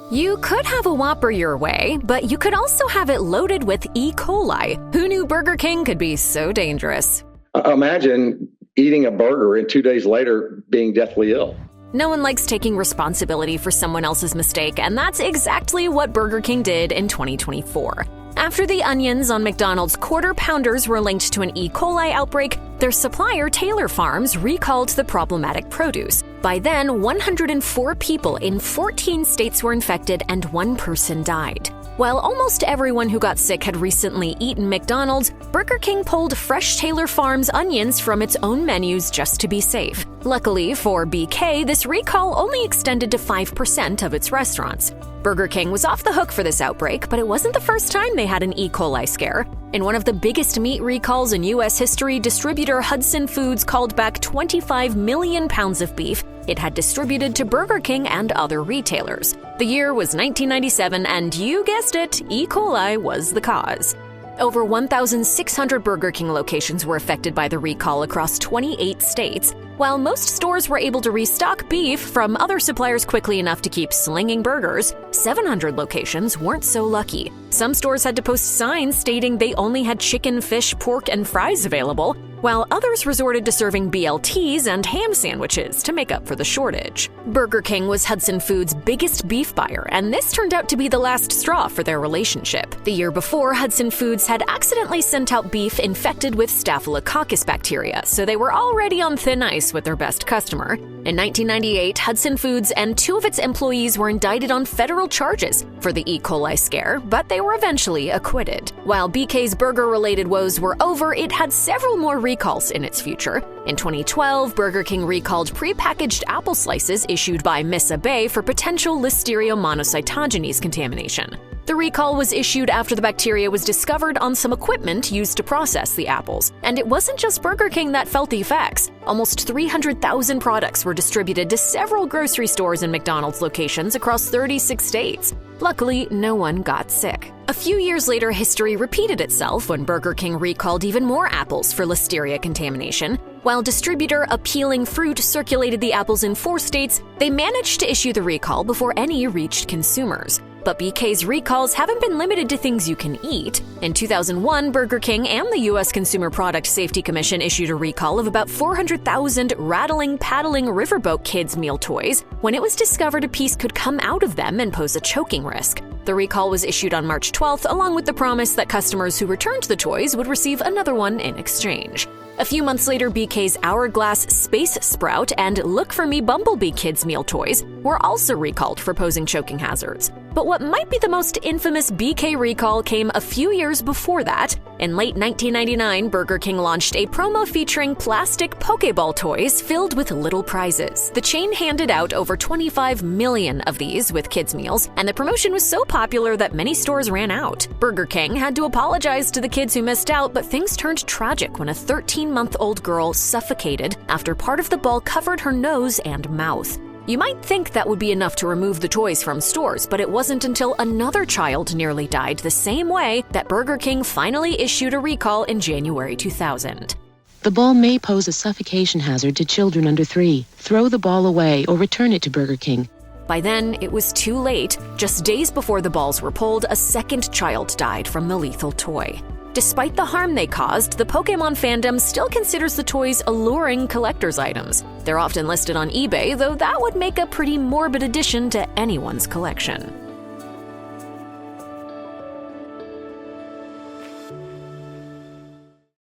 You could have a Whopper your way, but you could also have it loaded with E. coli. Who knew Burger King could be so dangerous? Imagine eating a burger and 2 days later being deathly ill. No one likes taking responsibility for someone else's mistake, and that's exactly what Burger King did in 2024. After the onions on McDonald's Quarter Pounders were linked to an E. coli outbreak, their supplier Taylor Farms recalled the problematic produce. By then, 104 people in 14 states were infected and 1 person died. While almost everyone who got sick had recently eaten McDonald's, Burger King pulled fresh Taylor Farms onions from its own menus just to be safe. Luckily for BK, this recall only extended to 5% of its restaurants. Burger King was off the hook for this outbreak, but it wasn't the first time they had an E. coli scare. In one of the biggest meat recalls in U.S. history, distributor Hudson Foods called back 25 million pounds of beef it had distributed to Burger King and other retailers. The year was 1997, and you guessed it, E. coli was the cause. Over 1,600 Burger King locations were affected by the recall across 28 states. While most stores were able to restock beef from other suppliers quickly enough to keep slinging burgers, 700 locations weren't so lucky. Some stores had to post signs stating they only had chicken, fish, pork, and fries available, while others resorted to serving BLTs and ham sandwiches to make up for the shortage. Burger King was Hudson Foods' biggest beef buyer, and this turned out to be the last straw for their relationship. The year before, Hudson Foods had accidentally sent out beef infected with Staphylococcus bacteria, so they were already on thin ice with their best customer. In 1998, Hudson Foods and 2 of its employees were indicted on federal charges for the E. coli scare, but they were eventually acquitted. While BK's burger-related woes were over, it had several more recalls in its future. In 2012, Burger King recalled prepackaged apple slices issued by Missa Bay for potential Listeria monocytogenes contamination. The recall was issued after the bacteria was discovered on some equipment used to process the apples. And it wasn't just Burger King that felt the effects. Almost 300,000 products were distributed to several grocery stores and McDonald's locations across 36 states. Luckily, no one got sick. A few years later, history repeated itself when Burger King recalled even more apples for Listeria contamination. While distributor Appealing Fruit circulated the apples in 4 states, they managed to issue the recall before any reached consumers. But BK's recalls haven't been limited to things you can eat. In 2001, Burger King and the U.S. Consumer Product Safety Commission issued a recall of about 400,000 rattling, paddling riverboat kids' meal toys when it was discovered a piece could come out of them and pose a choking risk. The recall was issued on March 12th, along with the promise that customers who returned the toys would receive another one in exchange. A few months later, BK's Hourglass Space Sprout and Look For Me Bumblebee kids' meal toys were also recalled for posing choking hazards. But what might be the most infamous BK recall came a few years before that. In late 1999, Burger King launched a promo featuring plastic Pokeball toys filled with little prizes. The chain handed out over 25 million of these with kids' meals, and the promotion was so popular that many stores ran out. Burger King had to apologize to the kids who missed out, but things turned tragic when a 13-month-old girl suffocated after part of the ball covered her nose and mouth. You might think that would be enough to remove the toys from stores, but it wasn't until another child nearly died the same way that Burger King finally issued a recall in January 2000. The ball may pose a suffocation hazard to children under 3. Throw the ball away or return it to Burger King. By then, it was too late. Just days before the balls were pulled, a second child died from the lethal toy. Despite the harm they caused, the Pokémon fandom still considers the toys alluring collector's items. They're often listed on eBay, though that would make a pretty morbid addition to anyone's collection.